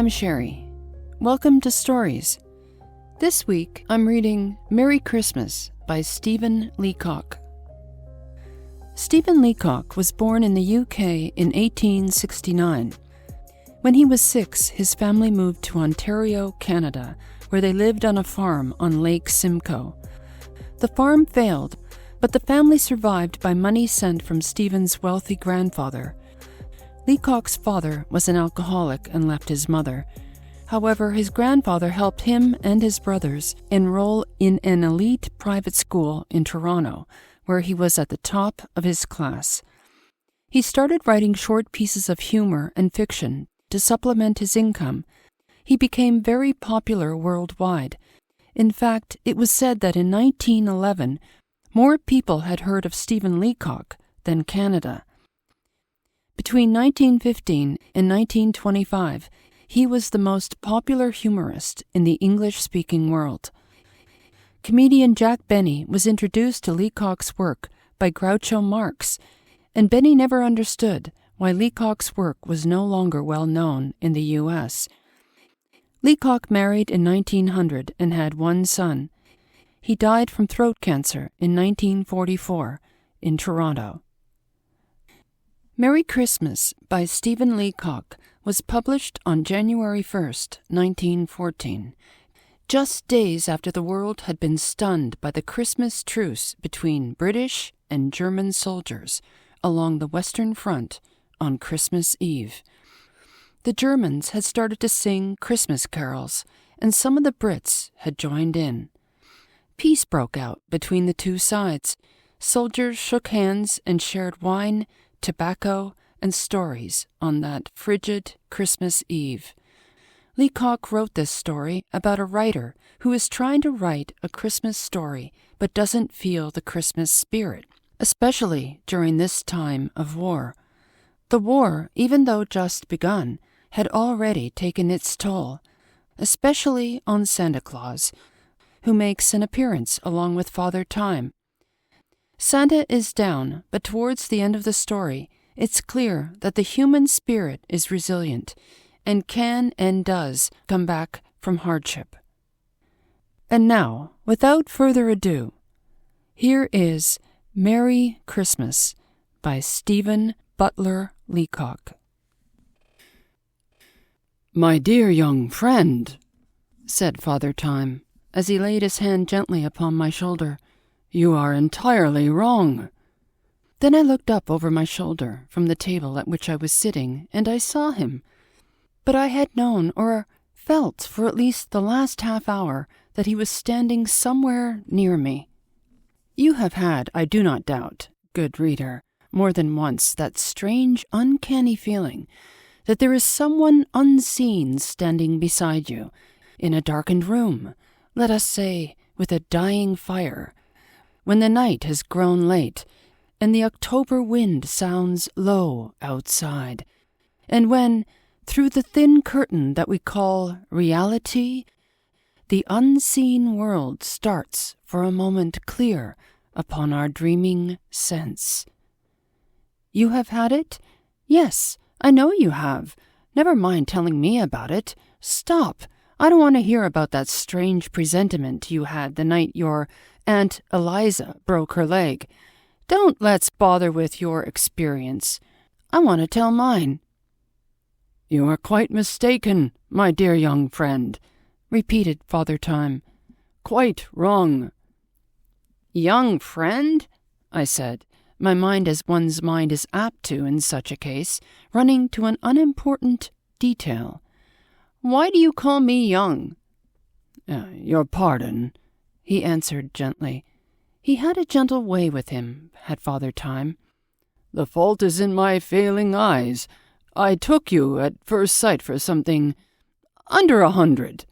I'm Sherry. Welcome to Stories. This week, I'm reading Merry Christmas by Stephen Leacock. Stephen Leacock was born in the UK in 1869. When he was 6, his family moved to Ontario, Canada, where they lived on a farm on Lake Simcoe. The farm failed, but the family survived by money sent from Stephen's wealthy grandfather. Leacock's father was an alcoholic and left his mother. However, his grandfather helped him and his brothers enroll in an elite private school in Toronto, where he was at the top of his class. He started writing short pieces of humor and fiction to supplement his income. He became very popular worldwide. In fact, it was said that in 1911, more people had heard of Stephen Leacock than Canada. Between 1915 and 1925, he was the most popular humorist in the English-speaking world. Comedian Jack Benny was introduced to Leacock's work by Groucho Marx, and Benny never understood why Leacock's work was no longer well known in the U.S. Leacock married in 1900 and had one son. He died from throat cancer in 1944 in Toronto. Merry Christmas by Stephen Leacock was published on January 1st, 1914, just days after the world had been stunned by the Christmas Truce between British and German soldiers along the Western Front on Christmas Eve. The Germans had started to sing Christmas carols, and some of the Brits had joined in. Peace broke out between the two sides. Soldiers shook hands and shared wine, tobacco, and stories on that frigid Christmas Eve. Leacock wrote this story about a writer who is trying to write a Christmas story but doesn't feel the Christmas spirit, especially during this time of war. The war, even though just begun, had already taken its toll, especially on Santa Claus, who makes an appearance along with Father Time. Santa is down, but towards the end of the story, it's clear that the human spirit is resilient and can and does come back from hardship. And now, without further ado, here is Merry Christmas by Stephen Butler Leacock. "My dear young friend," said Father Time, as he laid his hand gently upon my shoulder, "you are entirely wrong." Then I looked up over my shoulder from the table at which I was sitting, and I saw him. But I had known, or felt for at least the last half hour, that he was standing somewhere near me. You have had, I do not doubt, good reader, more than once that strange, uncanny feeling that there is someone unseen standing beside you, in a darkened room, let us say, with a dying fire, when the night has grown late, and the October wind sounds low outside, and when, through the thin curtain that we call reality, the unseen world starts for a moment clear upon our dreaming sense. You have had it? Yes, I know you have. Never mind telling me about it. Stop. I don't want to hear about that strange presentiment you had the night your Aunt Eliza broke her leg. Don't let's bother with your experience. I want to tell mine." "You are quite mistaken, my dear young friend," repeated Father Time. "Quite wrong." "Young friend?" I said, my mind, as one's mind is apt to in such a case, running to an unimportant detail. "Why do you call me young?" "Your pardon," he answered gently. He had a gentle way with him, had Father Time. "The fault is in my failing eyes. I took you at first sight for something under 100.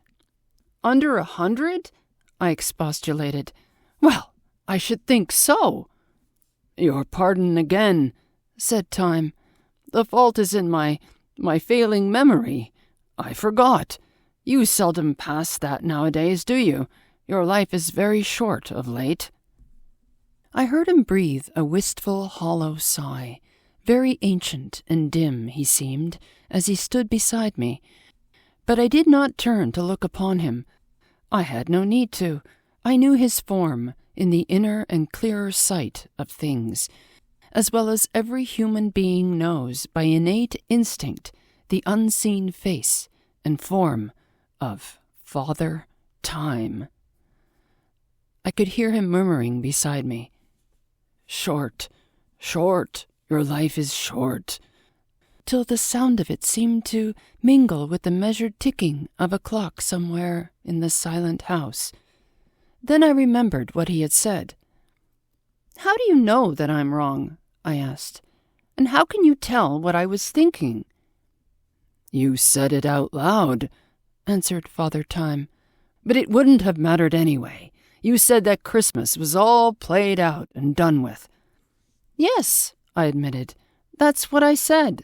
"Under 100? I expostulated. "Well, I should think so." "Your pardon again," said Time. "The fault is in my failing memory. I forgot. You seldom pass that nowadays, do you? Your life is very short of late." I heard him breathe a wistful, hollow sigh. Very ancient and dim he seemed, as he stood beside me. But I did not turn to look upon him. I had no need to. I knew his form in the inner and clearer sight of things, as well as every human being knows by innate instinct the unseen face and form of Father Time. I could hear him murmuring beside me, "Short, short, your life is short," till the sound of it seemed to mingle with the measured ticking of a clock somewhere in the silent house. Then I remembered what he had said. "How do you know that I'm wrong?" I asked. "And how can you tell what I was thinking?" "You said it out loud," answered Father Time. "But it wouldn't have mattered anyway. You said that Christmas was all played out and done with." "Yes," I admitted. "That's what I said."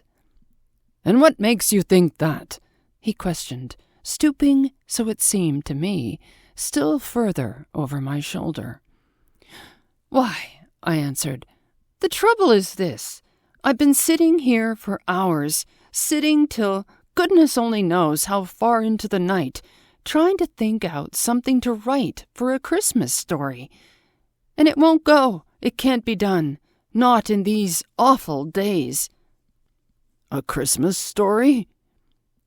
"And what makes you think that?" he questioned, stooping, so it seemed to me, still further over my shoulder. "Why," I answered, "the trouble is this. I've been sitting here for hours, sitting till goodness only knows how far into the night, trying to think out something to write for a Christmas story. And it won't go. It can't be done. Not in these awful days." "A Christmas story?"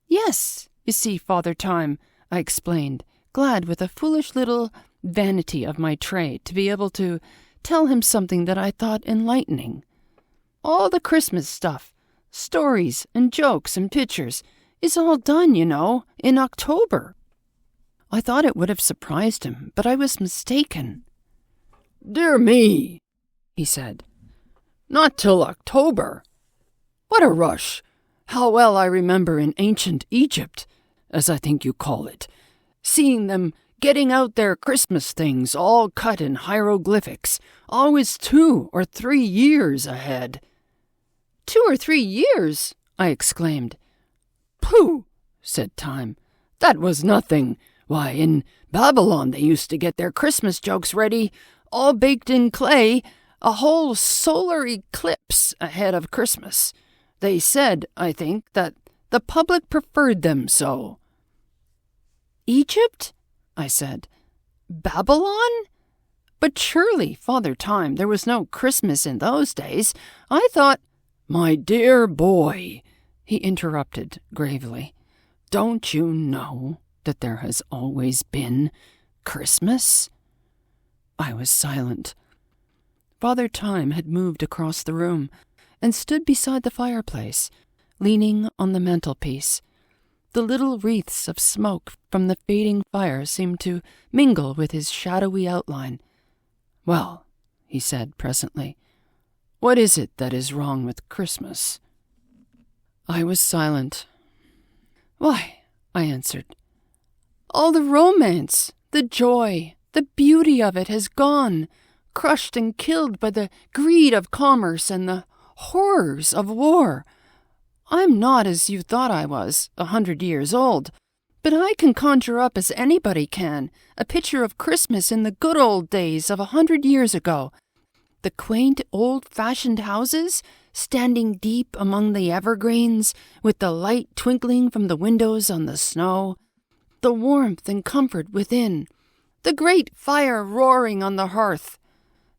"Yes. You see, Father Time," I explained, glad with a foolish little vanity of my trade to be able to tell him something that I thought enlightening. "All the Christmas stuff, stories and jokes and pictures, is all done, you know, in October." I thought it would have surprised him, but I was mistaken. "Dear me," he said. "Not till October. What a rush! How well I remember in ancient Egypt, as I think you call it, seeing them getting out their Christmas things all cut in hieroglyphics, always 2 or 3 years ahead." "2 or 3 years?" I exclaimed. "Pooh," said Time. "That was nothing. Why, in Babylon they used to get their Christmas jokes ready, all baked in clay, a whole solar eclipse ahead of Christmas. They said, I think, that the public preferred them so." "Egypt?" I said. "Babylon? But surely, Father Time, there was no Christmas in those days. I thought—" "My dear boy," he interrupted gravely, "don't you know that there has always been Christmas?" I was silent. Father Time had moved across the room and stood beside the fireplace, leaning on the mantelpiece. The little wreaths of smoke from the fading fire seemed to mingle with his shadowy outline. "Well," he said presently, "what is it that is wrong with Christmas?" I was silent. "Why," I answered, "all the romance, the joy, the beauty of it has gone, crushed and killed by the greed of commerce and the horrors of war. I'm not, as you thought I was, 100 years old, but I can conjure up, as anybody can, a picture of Christmas in the good old days of 100 years ago. The quaint old-fashioned houses, standing deep among the evergreens, with the light twinkling from the windows on the snow, the warmth and comfort within, the great fire roaring on the hearth,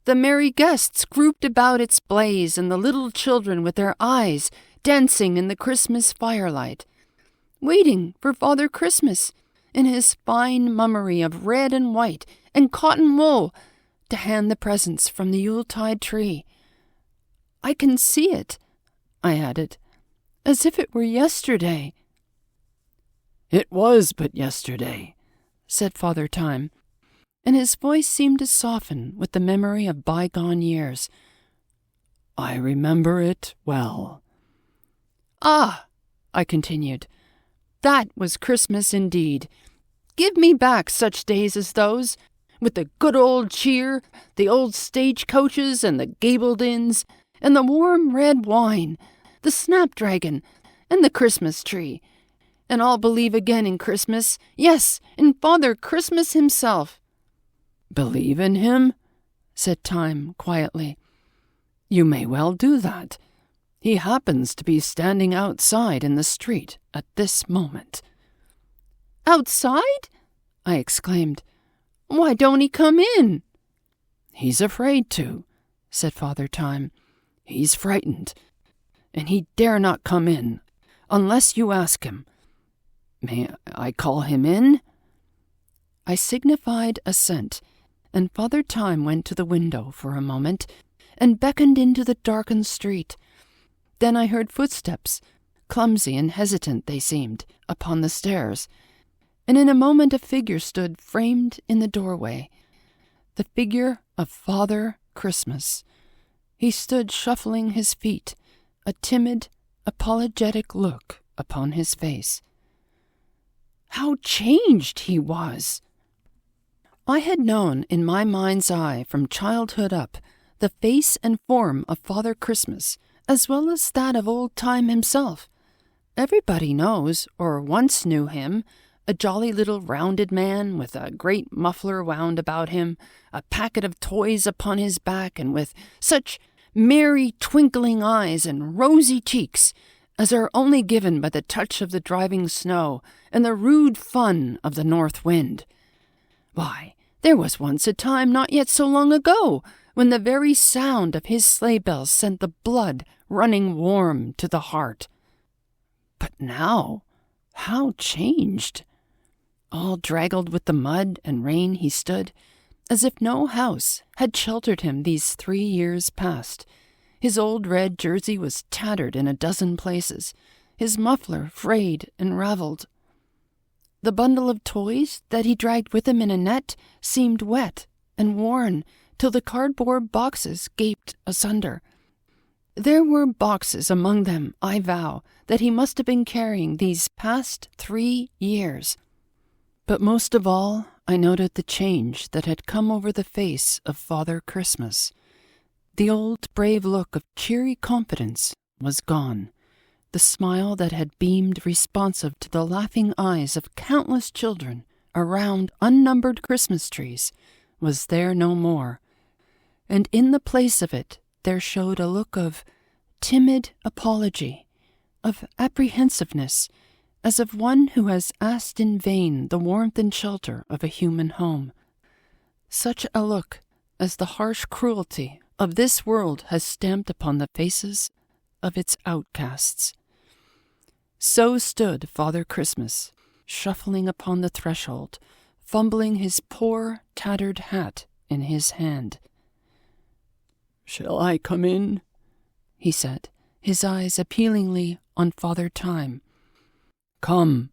the merry guests grouped about its blaze, and the little children with their eyes dancing in the Christmas firelight, waiting for Father Christmas in his fine mummery of red and white and cotton wool to hand the presents from the Yuletide tree. I can see it," I added, "as if it were yesterday." "It was but yesterday," said Father Time, and his voice seemed to soften with the memory of bygone years. "I remember it well." "Ah," I continued, "that was Christmas indeed. Give me back such days as those, with the good old cheer, the old stagecoaches and the gabled inns, and the warm red wine, the snapdragon, and the Christmas tree, and I'll believe again in Christmas, yes, in Father Christmas himself." "Believe in him?" said Time quietly. "You may well do that. He happens to be standing outside in the street at this moment." Outside?" I exclaimed. "Why don't he come in?" "He's afraid to," said Father Time. "He's frightened, and he dare not come in, unless you ask him. May I call him in?" I signified assent, and Father Time went to the window for a moment and beckoned into the darkened street. Then I heard footsteps, clumsy and hesitant they seemed, upon the stairs, and in a moment a figure stood framed in the doorway, the figure of Father Christmas. He stood shuffling his feet, a timid, apologetic look upon his face. How changed he was! I had known in my mind's eye from childhood up the face and form of Father Christmas, as well as that of Old Time himself. Everybody knows, or once knew him, a jolly little rounded man with a great muffler wound about him, a packet of toys upon his back, and with such merry twinkling eyes and rosy cheeks as are only given by the touch of the driving snow and the rude fun of the north wind. Why, there was once a time not yet so long ago when the very sound of his sleigh bells sent the blood running warm to the heart. But now, how changed! All draggled with the mud and rain he stood, as if no house had sheltered him these 3 years past. His old red jersey was tattered in a dozen places, his muffler frayed and raveled. The bundle of toys that he dragged with him in a net seemed wet and worn till the cardboard boxes gaped asunder. There were boxes among them, I vow, that he must have been carrying these past 3 years. But most of all, I noted the change that had come over the face of Father Christmas. The old brave look of cheery confidence was gone. The smile that had beamed responsive to the laughing eyes of countless children around unnumbered Christmas trees was there no more, and in the place of it there showed a look of timid apology, of apprehensiveness, as of one who has asked in vain the warmth and shelter of a human home. Such a look as the harsh cruelty of this world has stamped upon the faces of its outcasts. So stood Father Christmas, shuffling upon the threshold, fumbling his poor, tattered hat in his hand. "Shall I come in?" he said, his eyes appealingly on Father Time. "Come,"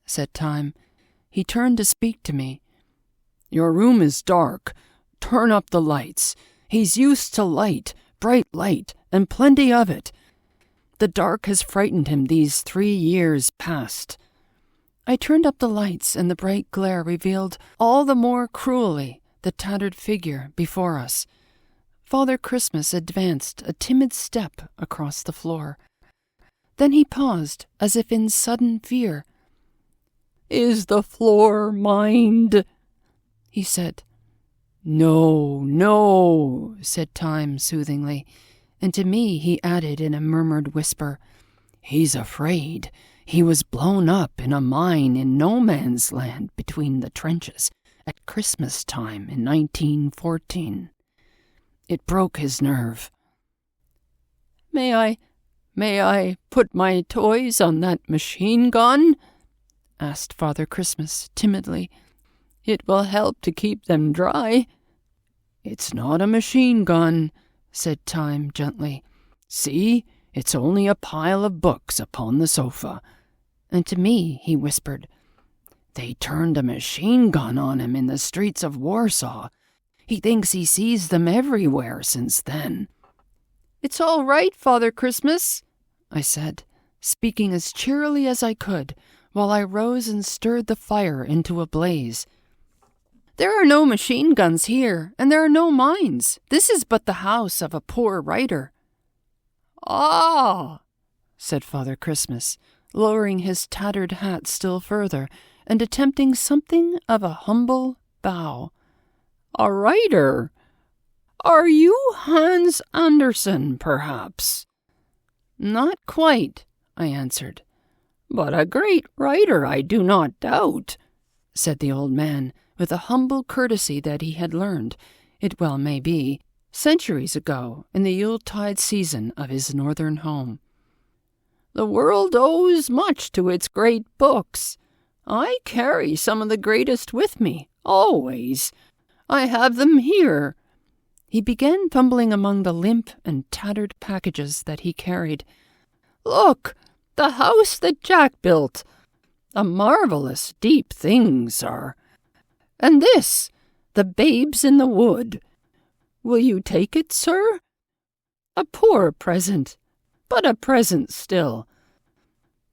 said Time. He turned to speak to me. "Your room is dark. Turn up the lights. He's used to light, bright light, and plenty of it. The dark has frightened him these 3 years past." I turned up the lights, and the bright glare revealed all the more cruelly the tattered figure before us. Father Christmas advanced a timid step across the floor. Then he paused, as if in sudden fear. "Is the floor mined?" he said. "No, no," said Time soothingly, and to me he added in a murmured whisper, "He's afraid. He was blown up in a mine in no man's land between the trenches at Christmas time in 1914. It broke his nerve." May I put my toys on that machine gun?" asked Father Christmas timidly. "It will help to keep them dry." "It's not a machine gun," said Time gently. "See, it's only a pile of books upon the sofa." And to me he whispered, "They turned a machine gun on him in the streets of Warsaw. He thinks he sees them everywhere since then." "It's all right, Father Christmas," I said, speaking as cheerily as I could, while I rose and stirred the fire into a blaze. "There are no machine guns here, and there are no mines. This is but the house of a poor writer." "Ah," said Father Christmas, lowering his tattered hat still further and attempting something of a humble bow. "A writer? Are you Hans Andersen, perhaps?" "Not quite," I answered. "But a great writer, I do not doubt," said the old man, with a humble courtesy that he had learned, it well may be, centuries ago in the Yuletide season of his northern home. "The world owes much to its great books. I carry some of the greatest with me, always. I have them here." He began fumbling among the limp and tattered packages that he carried. "Look, the house that Jack built. A marvelous deep thing, sir. And this, the Babes in the Wood. Will you take it, sir? A poor present, but a present still.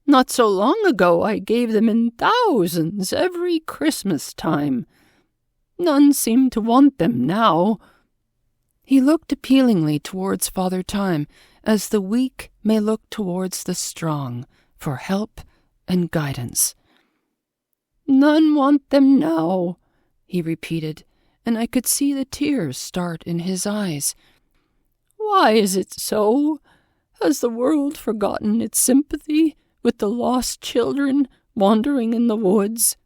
Not so long ago I gave them in thousands every Christmas time. None seem to want them now." He looked appealingly towards Father Time, as the weak may look towards the strong, for help and guidance. "None want them now," he repeated, and I could see the tears start in his eyes. "Why is it so? Has the world forgotten its sympathy with the lost children wandering in the woods?"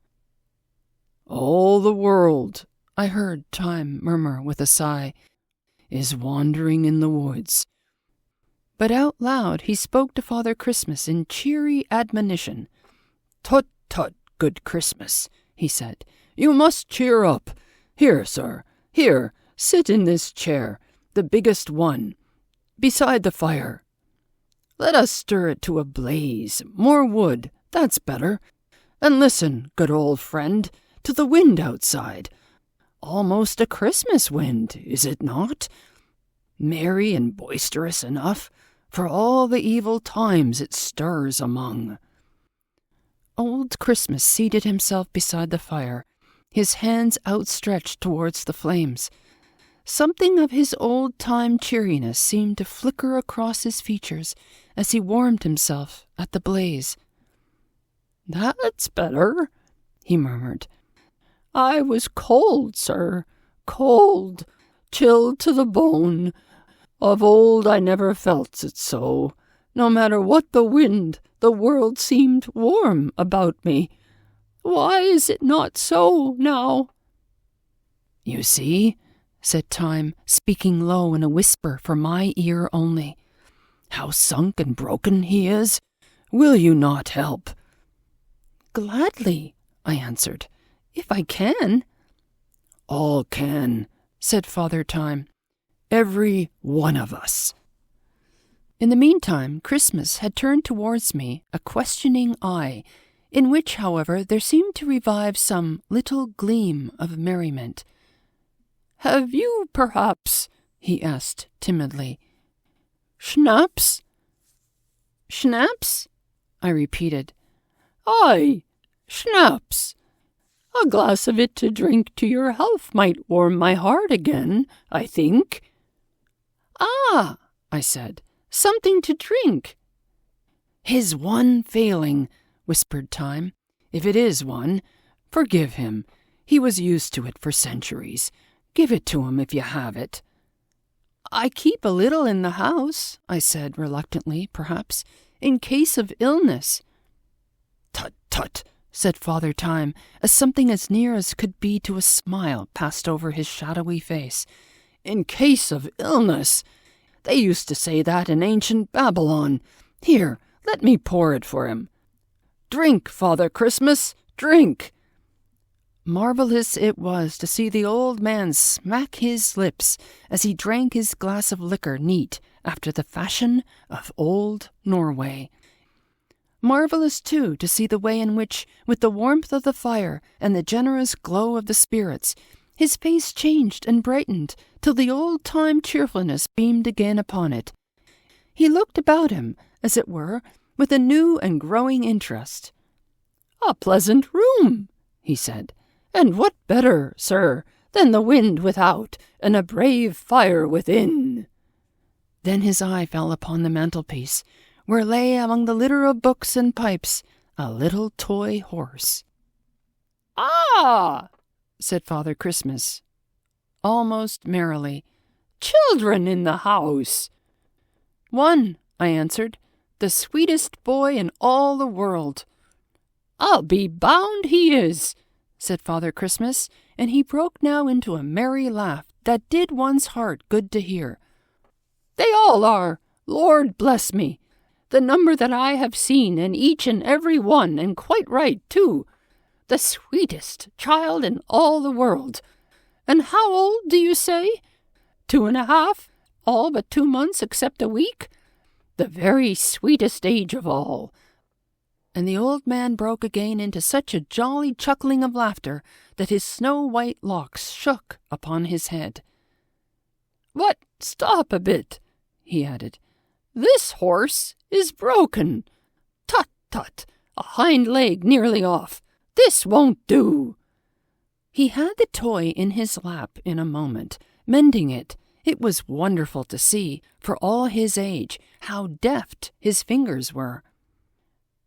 "All the world," I heard Time murmur with a sigh, "is wandering in the woods." But out loud he spoke to Father Christmas in cheery admonition. "Tut, tut, good Christmas," he said. "You must cheer up. Here, sir, here, sit in this chair, the biggest one, beside the fire. Let us stir it to a blaze. More wood, that's better. And listen, good old friend, to the wind outside. Almost a Christmas wind, is it not? Merry and boisterous enough for all the evil times it stirs among." Old Christmas seated himself beside the fire, his hands outstretched towards the flames. Something of his old-time cheeriness seemed to flicker across his features as he warmed himself at the blaze. "That's better," he murmured. "I was cold, sir, cold, chilled to the bone. Of old I never felt it so. No matter what the wind, the world seemed warm about me. Why is it not so now?" "You see," said Time, speaking low in a whisper for my ear only, "how sunk and broken he is. Will you not help?" "Gladly," I answered, "if I can." "All can," said Father Time. "Every one of us." In the meantime, Christmas had turned towards me a questioning eye, in which, however, there seemed to revive some little gleam of merriment. "Have you, perhaps," he asked timidly, "schnapps?" "Schnapps?" I repeated. "Aye, schnapps. A glass of it to drink to your health might warm my heart again, I think." "Ah," I said, "something to drink." "His one failing," whispered Time. "If it is one, forgive him. He was used to it for centuries. Give it to him if you have it." "I keep a little in the house," I said reluctantly, perhaps, "in case of illness." "Tut, tut," said Father Time, as something as near as could be to a smile passed over his shadowy face. "In case of illness! They used to say that in ancient Babylon. Here, let me pour it for him. Drink, Father Christmas, drink." Marvelous it was to see the old man smack his lips as he drank his glass of liquor neat after the fashion of old Norway. Marvelous, too, to see the way in which, with the warmth of the fire and the generous glow of the spirits, his face changed and brightened till the old-time cheerfulness beamed again upon it. He looked about him, as it were, with a new and growing interest. "A pleasant room," he said. "And what better, sir, than the wind without and a brave fire within?" Then his eye fell upon the mantelpiece, where lay among the litter of books and pipes a little toy horse. "Ah!" said Father Christmas, almost merrily. "Children in the house?" "One," I answered, The sweetest boy in all the world." "I'll be bound he is," said Father Christmas, and he broke now into a merry laugh that did one's heart good to hear. "They all are, Lord bless me! The number that I have seen, and each and every one, and quite right, too. The sweetest child in all the world. And how old do you say? 2.5, all but 2 months except a week? The very sweetest age of all." And the old man broke again into such a jolly chuckling of laughter that his snow-white locks shook upon his head. "But stop a bit," he added. "This horse is broken. Tut, tut, a hind leg nearly off. This won't do." He had the toy in his lap in a moment, mending it. It was wonderful to see, for all his age, how deft his fingers were.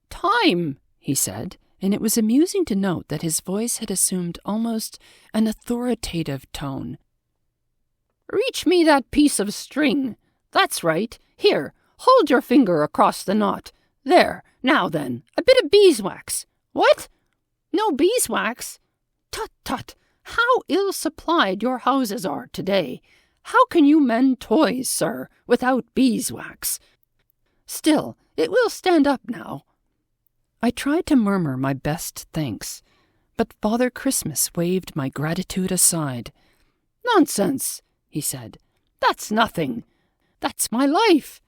"Time," he said, and it was amusing to note that his voice had assumed almost an authoritative tone. "Reach me that piece of string. That's right. Here, hold your finger across the knot. There, now then, a bit of beeswax. What? No beeswax? Tut, tut, how ill-supplied your houses are today. How can you mend toys, sir, without beeswax? Still, it will stand up now." I tried to murmur my best thanks, but Father Christmas waved my gratitude aside. "Nonsense," he said. "That's nothing. That's my life.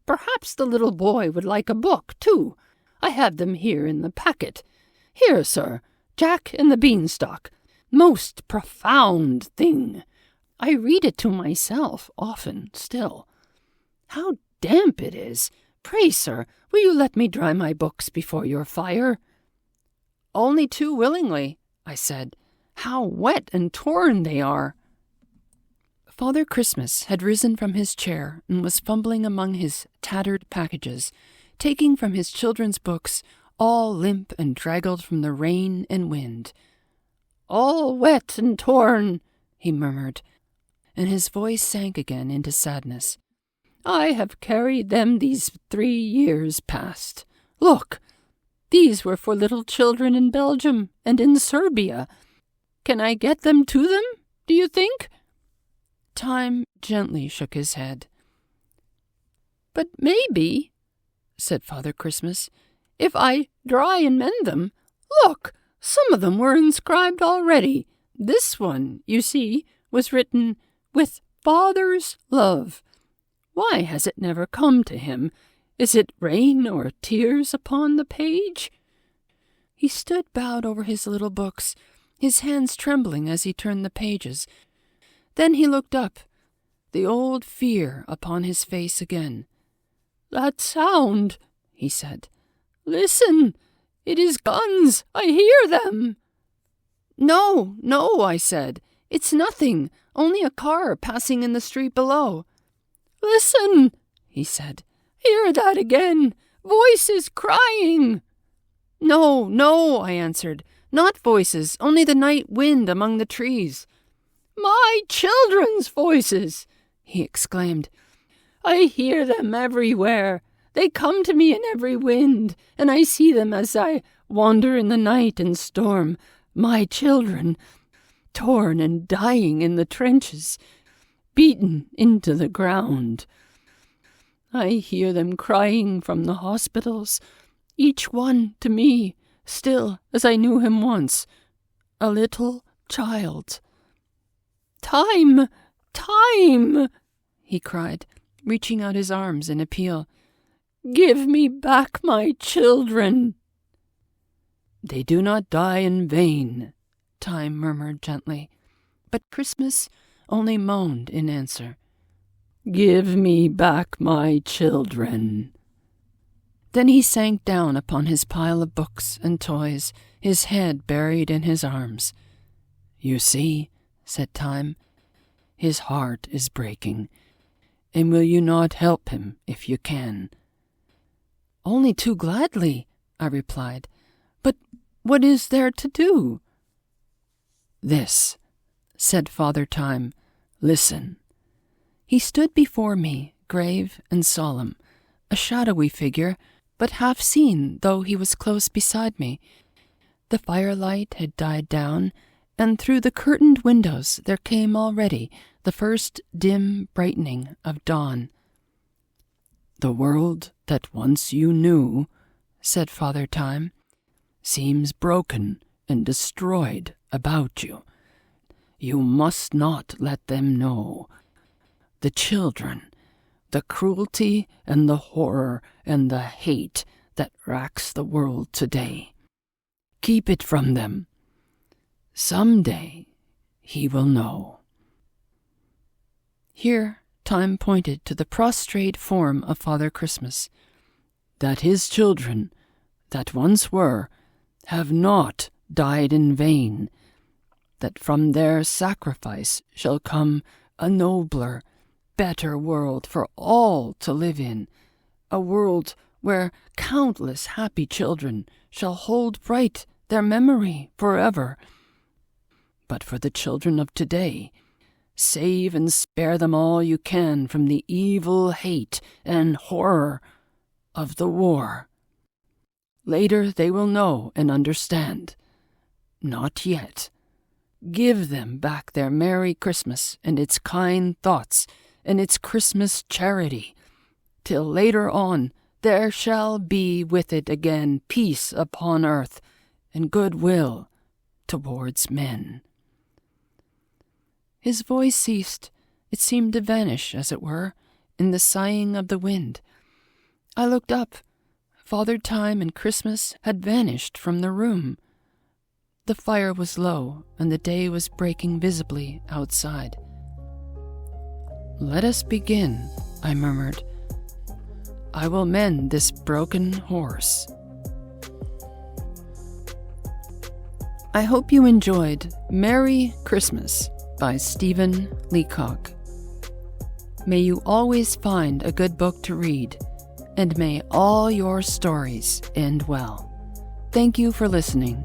Perhaps the little boy would like a book, too. I have them here in the packet. Here, sir, Jack and the Beanstalk. Most profound thing. I read it to myself often still. How damp it is! Pray, sir, will you let me dry my books before your fire?" "Only too willingly," I said. "How wet and torn they are!" Father Christmas had risen from his chair and was fumbling among his tattered packages, taking from his children's books, all limp and draggled from the rain and wind. "All wet and torn," he murmured, and his voice sank again into sadness. "I have carried them these 3 years past. Look, these were for little children in Belgium and in Serbia. Can I get them to them, do you think?" Time gently shook his head. "But maybe," said Father Christmas, "if I dry and mend them, look, some of them were inscribed already. This one, you see, was written, 'With Father's love.' Why has it never come to him? Is it rain or tears upon the page?" He stood bowed over his little books, his hands trembling as he turned the pages. Then he looked up, the old fear upon his face again. "That sound," he said. "Listen, it is guns. I hear them." "No, no," I said. "It's nothing, only a car passing in the street below." "Listen," he said. "Hear that again. Voices crying." "No, no," I answered. "Not voices, only the night wind among the trees." "My children's voices!" he exclaimed. "I hear them everywhere. They come to me in every wind, and I see them as I wander in the night and storm. My children, torn and dying in the trenches, beaten into the ground. I hear them crying from the hospitals, each one to me, still as I knew him once, a little child. Time, time, he cried, reaching out his arms in appeal. Give me back my children. They do not die in vain, Time murmured gently, but Christmas only moaned in answer. Give me back my children. Then he sank down upon his pile of books and toys, his head buried in his arms. You see, said Time, his heart is breaking, and will you not help him if you can? Only too gladly, I replied. But what is there to do? This, said Father Time. Listen. He stood before me, grave and solemn, a shadowy figure, but half seen though he was close beside me. The firelight had died down, and through the curtained windows there came already the first dim brightening of dawn. "The world that once you knew," said Father Time, "seems broken and destroyed about you. You must not let them know. The children, the cruelty and the horror and the hate that racks the world today. Keep it from them. Some day he will know." Here Time pointed to the prostrate form of Father Christmas. "That his children, that once were, have not died in vain, that from their sacrifice shall come a nobler, better world for all to live in, a world where countless happy children shall hold bright their memory forever. But for the children of today, save and spare them all you can from the evil hate and horror of the war. Later they will know and understand. Not yet. Give them back their Merry Christmas and its kind thoughts and its Christmas charity, till later on there shall be with it again peace upon earth and goodwill towards men." His voice ceased. It seemed to vanish, as it were, in the sighing of the wind. I looked up. Father Time and Christmas had vanished from the room. The fire was low, and the day was breaking visibly outside. "Let us begin," I murmured. "I will mend this broken horse." I hope you enjoyed Merry Christmas by Stephen Leacock. May you always find a good book to read, and may all your stories end well. Thank you for listening.